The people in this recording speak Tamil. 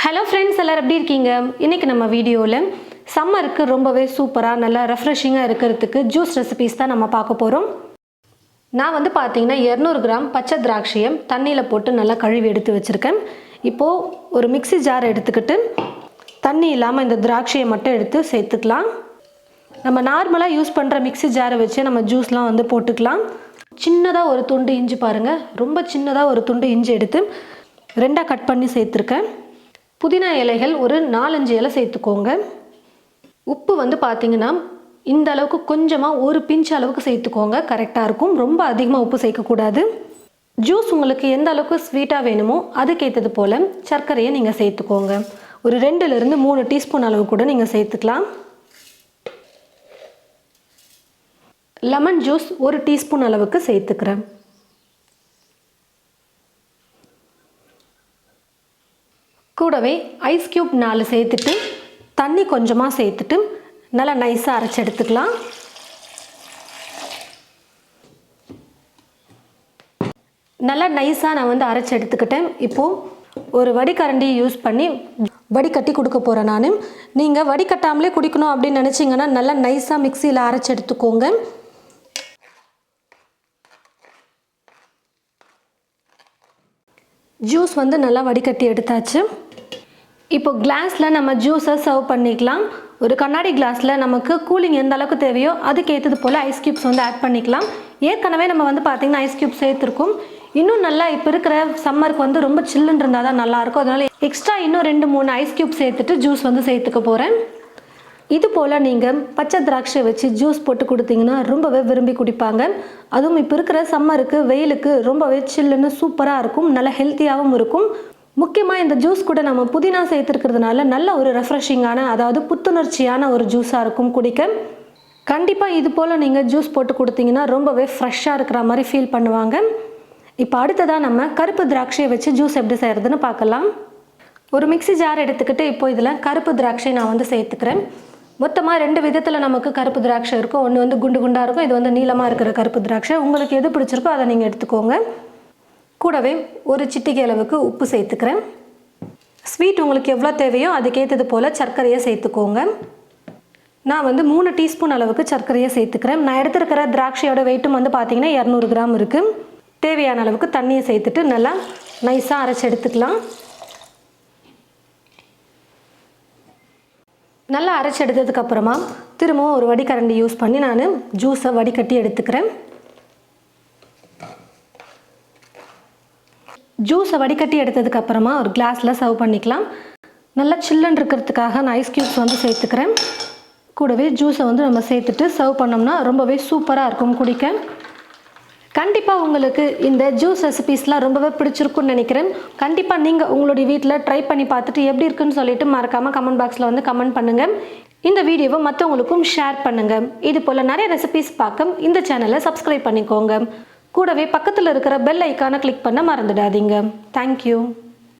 ஹலோ ஃப்ரெண்ட்ஸ், எல்லாரும் எப்படி இருக்கீங்க? இன்றைக்கி நம்ம வீடியோவில் சம்மருக்கு ரொம்பவே சூப்பராக நல்லா ரெஃப்ரெஷிங்காக இருக்கிறதுக்கு ஜூஸ் ரெசிபீஸ் தான் நம்ம பார்க்க போகிறோம். நான் பார்த்தீங்கன்னா 200 கிராம் பச்சை திராட்சையை தண்ணியில் போட்டு நல்லா கழுவி எடுத்து வச்சுருக்கேன். இப்போது ஒரு மிக்ஸி ஜார் எடுத்துக்கிட்டு தண்ணி இல்லாமல் இந்த திராட்சையை மட்டும் எடுத்து சேர்த்துக்கலாம். நம்ம நார்மலாக யூஸ் பண்ணுற மிக்ஸி ஜாரை வச்சு நம்ம ஜூஸ்லாம் போட்டுக்கலாம். சின்னதாக ஒரு துண்டு இஞ்சி பாருங்கள், ரொம்ப சின்னதாக ஒரு துண்டு இஞ்சி எடுத்து ரெண்டாக கட் பண்ணி சேர்த்துருக்கேன். புதினா இலைகள் ஒரு 4-5 இலை சேர்த்துக்கோங்க. உப்பு பார்த்தீங்கன்னா இந்த அளவுக்கு கொஞ்சமாக ஒரு பிஞ்ச் அளவுக்கு சேர்த்துக்கோங்க, கரெக்டாக இருக்கும். ரொம்ப அதிகமாக உப்பு சேர்க்கக்கூடாது. ஜூஸ் உங்களுக்கு எந்த அளவுக்கு ஸ்வீட்டாக வேணுமோ அதுக்கேற்றது போல் சர்க்கரையை நீங்கள் சேர்த்துக்கோங்க. ஒரு 2லிருந்து 3 டீஸ்பூன் அளவு கூட நீங்கள் சேர்த்துக்கலாம். லெமன் ஜூஸ் 1 டீஸ்பூன் அளவுக்கு சேர்த்துக்கிறேன். கூடவே ஐஸ் கியூப் 4 சேர்த்துட்டு தண்ணி கொஞ்சமாக சேர்த்துட்டு நல்லா நைஸாக அரைச்சி எடுத்துக்கலாம். நல்லா நைஸாக நான் அரைச்சி எடுத்துக்கிட்டேன். இப்போது ஒரு வடிகரண்டி யூஸ் பண்ணி வடிகட்டி கொடுக்க போகிறேன் நான். நீங்கள் வடிகட்டாமலே குடிக்கணும் அப்படின்னு நினச்சிங்கன்னா நல்லா நைஸாக மிக்சியில் அரைச்சி எடுத்துக்கோங்க. ஜூஸ் நல்லா வடிகட்டி எடுத்தாச்சு. இப்போ கிளாஸில் நம்ம ஜூஸை சர்வ் பண்ணிக்கலாம். ஒரு கண்ணாடி கிளாஸில் நமக்கு கூலிங் எந்த அளவுக்கு தேவையோ அதுக்கேற்றது போல் ஐஸ் க்யூப்ஸ் ஆட் பண்ணிக்கலாம். ஏற்கனவே நம்ம பார்த்திங்கன்னா ஐஸ் க்யூப் சேர்த்துருக்கோம். இன்னும் நல்லா இப்போ இருக்கிற சம்மருக்கு ரொம்ப சில்லுன்னு இருந்தால் தான் நல்லாயிருக்கும். அதனால் எக்ஸ்ட்ரா இன்னும் 2-3 ஐஸ் க்யூப் சேர்த்துட்டு ஜூஸ் சேர்த்துக்க போகிறேன். இது போல் நீங்கள் பச்சை திராட்சை வச்சு ஜூஸ் போட்டு கொடுத்தீங்கன்னா ரொம்பவே விரும்பி குடிப்பாங்க. அதுவும் இப்போ இருக்கிற சம்மருக்கு வெயிலுக்கு ரொம்பவே சில்லுன்னு சூப்பராக இருக்கும், நல்லா ஹெல்த்தியாகவும் இருக்கும். முக்கியமாக இந்த ஜூஸ் கூட நம்ம புதினா சேர்த்துருக்கிறதுனால நல்ல ஒரு ரெஃப்ரெஷிங்கான, அதாவது புத்துணர்ச்சியான ஒரு ஜூஸாக இருக்கும் குடிக்க. கண்டிப்பாக இது போல் நீங்கள் ஜூஸ் போட்டு கொடுத்தீங்கன்னா ரொம்பவே ஃப்ரெஷ்ஷாக இருக்கிற மாதிரி ஃபீல் பண்ணுவாங்க. இப்போ அடுத்ததாக நம்ம கருப்பு திராட்சையை வச்சு ஜூஸ் எப்படி செய்கிறதுன்னு பார்க்கலாம். ஒரு மிக்ஸி ஜார் எடுத்துக்கிட்டு இப்போ இதில் கருப்பு திராட்சை நான் சேர்த்துக்கிறேன். மொத்தமாக 2 விதத்தில் நமக்கு கருப்பு திராட்சை இருக்கும். ஒன்று குண்டு குண்டாக இருக்கும், இது நீளமாக இருக்கிற கருப்பு திராட்சை. உங்களுக்கு எது பிடிச்சிருக்கோ அதை நீங்கள் எடுத்துக்கோங்க. கூடவே ஒரு சிட்டிகை அளவுக்கு உப்பு சேர்த்துக்கிறேன். ஸ்வீட் உங்களுக்கு எவ்வளோ தேவையோ அதுக்கேற்றது போல் சர்க்கரையை சேர்த்துக்கோங்க. நான் 3 டீஸ்பூன் அளவுக்கு சர்க்கரையை சேர்த்துக்கிறேன். நான் எடுத்துருக்கிற திராட்சையோட வெயிட்டும் பார்த்தீங்கன்னா 200 கிராம் இருக்குது. தேவையான அளவுக்கு தண்ணியை சேர்த்துட்டு நல்லா நைஸாக அரைச்சி எடுத்துக்கலாம். நல்லா அரைச்சி எடுத்ததுக்கப்புறமா திரும்பவும் ஒரு வடிகரண்டி யூஸ் பண்ணி நான் ஜூஸை வடிகட்டி எடுத்துக்கிறேன். ஜூஸை வடிகட்டி எடுத்ததுக்கப்புறமா ஒரு கிளாஸில் சர்வ் பண்ணிக்கலாம். நல்லா சில்லுன்னு இருக்கிறதுக்காக நான் ஐஸ் க்யூப்ஸ் சேர்த்துக்கிறேன். கூடவே ஜூஸை நம்ம சேர்த்துட்டு சர்வ் பண்ணோம்னா ரொம்பவே சூப்பராக இருக்கும் குடிக்க. கண்டிப்பாக உங்களுக்கு இந்த ஜூஸ் ரெசிபீஸ்லாம் ரொம்பவே பிடிச்சிருக்குன்னு நினைக்கிறேன். கண்டிப்பாக நீங்கள் உங்களுடைய வீட்டில் ட்ரை பண்ணி பார்த்துட்டு எப்படி இருக்குன்னு சொல்லிட்டு மறக்காமல் கமெண்ட் பாக்ஸில் கமெண்ட் பண்ணுங்கள். இந்த வீடியோவை மற்றவங்களுக்கும் ஷேர் பண்ணுங்கள். இது போல் நிறைய ரெசிபீஸ் பார்க்க இந்த சேனலை சப்ஸ்கிரைப் பண்ணிக்கோங்க. கூடவே பக்கத்தில் இருக்கிற பெல் ஐக்கானை கிளிக் பண்ண மறந்துடாதீங்க. தேங்க்யூ.